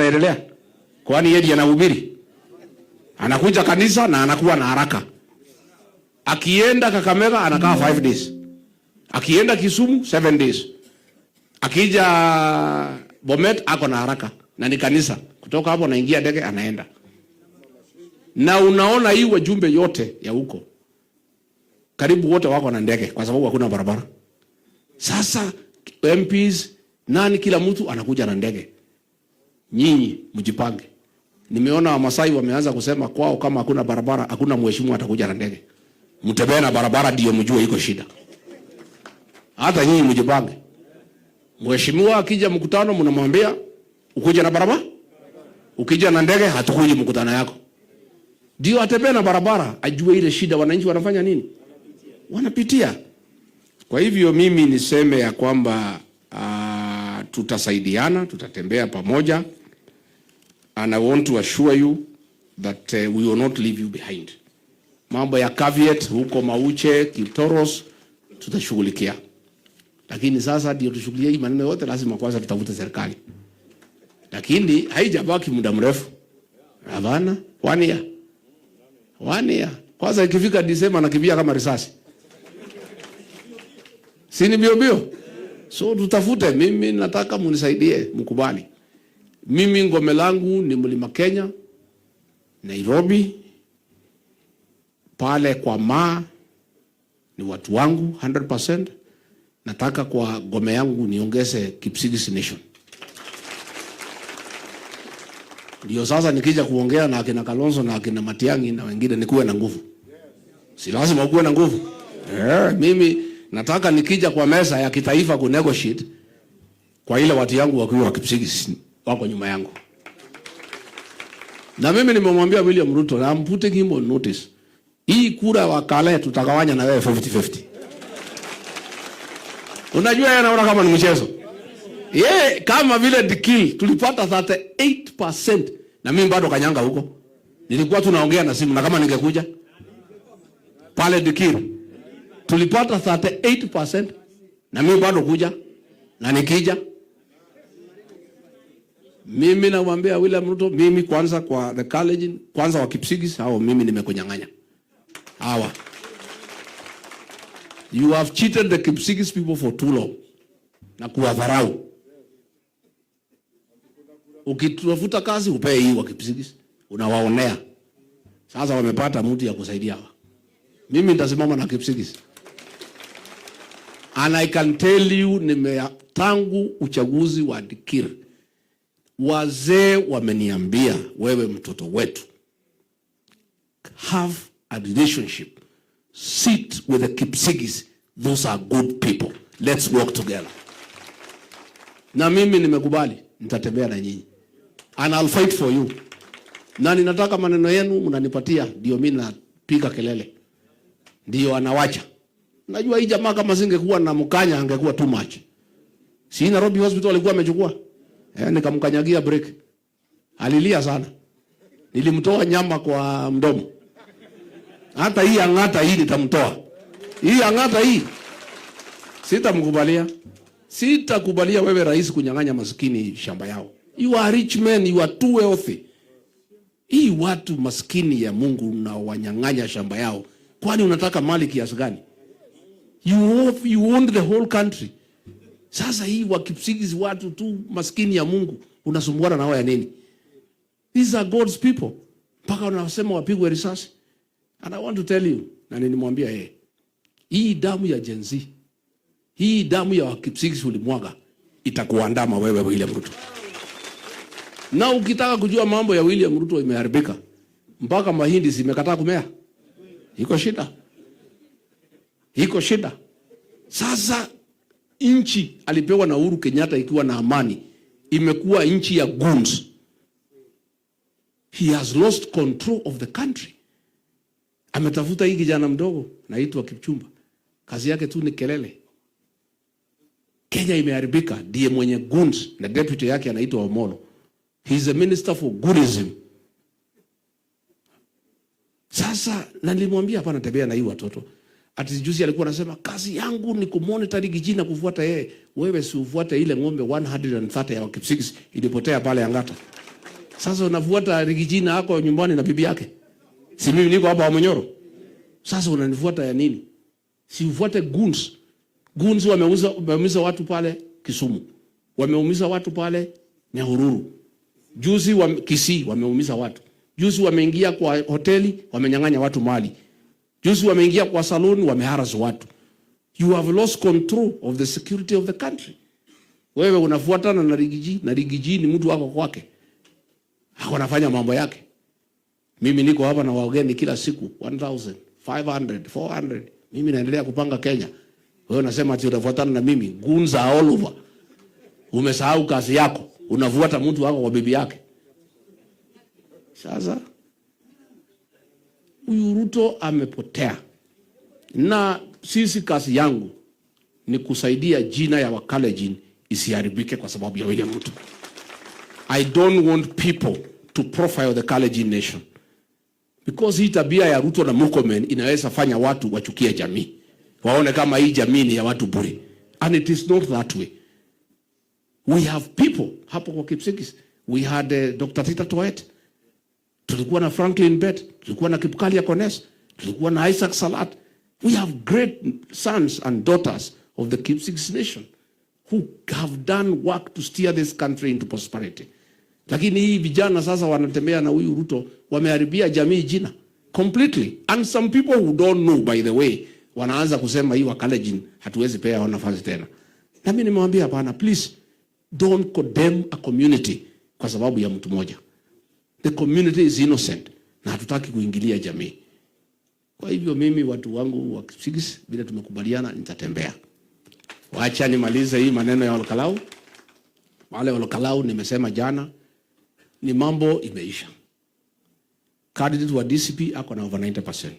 anaendelea. Kwani yeye anahubiri? Anakuja kanisa na anakuwa na haraka. Akienda Kakamega anakaa 5 days. Akienda Kisumu 7 days. Akija Bomet ako na haraka na ni kanisa. Kutoka hapo anaingia ndege anaenda. Na unaona hii wajumbe yote ya huko karibu wote wako na ndege kwa sababu hakuna barabara. Sasa MPs nani, kila mtu anakuja na ndege. Nyinyi mjipange. Nimeona Wamasai wameanza kusema kwao kama hakuna barabara, hakuna mheshimiwa atakuja na ndege. Mtembee na barabara ndio mjue iko shida. Hata nyinyi mjipange. Mheshimiwa akija mkutano mnamwambia ukuje na barabara? Ukija na ndege hatukuji mkutano yako. Ndio atembee na barabara, ajue ile shida wananchi wanafanya nini? Wanapitia. Kwa hivyo mimi niseme ya kwamba tutasaidiana, tutatembea pamoja. And I want to assure you that we will not leave you behind. Mambo ya caveat huko Mauche, Kitoros tutashughulikia. Lakini sasa ndio tushughulikie hii maneno yote, lazima kwanza tutafute serikali. Lakini haijabaki muda mrefu. Hapana, 1 year. 1 year. Kwanza ikifika Disemba nakimbia kama risasi. Sini bio. So tutafute, mimi nataka munisaidie, mkubali. Mimi ngome langu ni Mlima Kenya, Nairobi, pale kwa Maa ni watu wangu 100%. Nataka kwa ngome yangu niongeze Kipsigis Nation. Ndio sasa nikija kuongea na akina Kalonzo na akina Matiang'i na wengine nikuwe na nguvu. Si lazima ukuwe na nguvu. Mimi nataka nikija kwa meza ya kitaifa ku negotiate kwa ile watu yangu wakiwa Kipsigis wako nyuma yangu. Na mimi nimemwambia William Ruto na I'm putting him on notice. Hii kura wakale tutagawanya na wewe 50-50. Unajua yeye anaona kama ni mchezo. Yeye kama vile Dikil tulipata 38% na mimi bado kanyanga huko. Nilikuwa tunaongea na simu na kama ningekuja pale Dikil tulipata 38% na mimi bado kuja na nikija. Mimi namwambia William Ruto, mimi kwanza kwa the college, kwanza wa Kipsigis hao mimi nimekunyang'anya. Hawa. You have cheated the Kipsigis people for too long. Na kuwadharau. Ukitafuta kazi upee hii wa Kipsigis, unawaonea. Sasa wamepata mtu ya kusaidia hawa. Mimi nitasimama na Kipsigis. And I can tell you tangu uchaguzi wa Dikir, wazee wameniambia wewe mtoto wetu, have a relationship, sit with the Kipsigis, those are good people, let's work together. Na mimi nimekubali, nitatembea na nyinyi and I'll fight for you. Na ninataka maneno yenu mnanipatia, ndio mimi napiga kelele, ndio anawacha. Najua hii jamaa kama singekuwa na mkanya angekuwa too much. Si Nairobi Hospital alikuwa amechukua. Nikamkanyagia break. Alilia sana. Nilimtoa nyama kwa mdomo. Hata hii angata hii nitamtoa. Hii angata hii sitamkubalia. Sitakubalia wewe rais kunyang'anya maskini shamba yao. You are rich men, you are too wealthy. Hii watu maskini ya Mungu na wanyang'anya shamba yao. Kwani unataka mali kiasi gani? You own the whole country. Sasa hii wa Kipsigis watu tu maskini ya Mungu unasumbuana nao ya nini? These are God's people. Mpaka wanasema wapigwe risasi. And I want to tell you, na nilimwambia yeye, hii damu ya Gen Z, hii damu ya Kipsigis ulimwaga itakuandama wewe William Ruto. Na ukitaka kujua mambo ya William Ruto imeharibika, mpaka mahindi zimekataa kumea. Iko shida. Iko shida. Sasa nchi alipewa na Uhuru Kenyatta ikiwa na amani, imekuwa nchi ya goons. He has lost control of the country. Ametafuta hii kijana mdogo naitwa Kipchumba. Kazi yake tu ni kelele. Kenya imeharibika, ndiye mwenye goons na deputy yake anaitwa Omolo. He is a minister for goonism. Sasa na nilimwambia hapana tembea na hii watoto. Ati juzi alikuwa anasema kazi yangu ni kumonitor kijana kufuata yeye. Wewe si ufuate ile ng'ombe 130 ya Kipsigis ilipotea pale Angata. Sasa unafuata Rigijina hako nyumbani na bibi yake. Si mimi niko hapa Munyoro. Sasa unanifuata ya nini? Si ufuate goons. Goons wameumiza watu pale Kisumu. Wameumiza watu pale Nyahururu. Juzi Kisii wameumiza watu. Juzi wameingia kwa hoteli, wamenyang'anya watu mali. Juzi wameingia kwa salon, wameharass watu. You have lost control of the security of the country. Wewe unafuatana na Rigiji, na Rigiji ni mtu wako kwake. Hako anafanya mambo yake. Mimi niko hapa na wageni kila siku 1,000, 500, 400. Mimi naendelea kupanga Kenya. Wewe unasema ati unafuatana na mimi. Goons are all over. Umesahau kazi yako. Unafuata mtu wako kwa bibi yake. Sasa huyu Ruto amepotea. Na sisi kazi yangu ni kusaidia jina ya Wakalenjin isiharibike kwa sababu ya William Ruto. I don't want people to profile the Kalenjin nation. Because hii tabia ya Ruto na Murkomen inaweza fanya watu wachukie jamii. Waone kama hii jamii ni ya watu bure. And it is not that way. We have people hapo kwa Kipsigis. We had Dr. Tita Toet. Tulikuwa na Franklin Bet. Tulikuwa na Kipkalia Kones. Tulikuwa na Isaac Salat. We have great sons and daughters of the Kipsigis nation who have done work to steer this country into prosperity. Lakini hii vijana sasa wanatembea na huyu Ruto, wameharibia jamii jina completely. And some people who don't know, by the way, wanaanza kusema hii Wakalenjin hatuwezi pea nafasi tena. Na mimi nimemwambia hapana, please don't condemn a community kwa sababu ya mtu mmoja. The community is innocent na hatutaki kuingilia jamii. Kwa hivyo mimi watu wangu wa Kipsigis vile tumekubaliana nitatembea. Wacha nimalize hii maneno ya Olkalau. Wale Olkalau nimesema jana ni mambo imeisha. Candidate wa DCP ako na over 90%.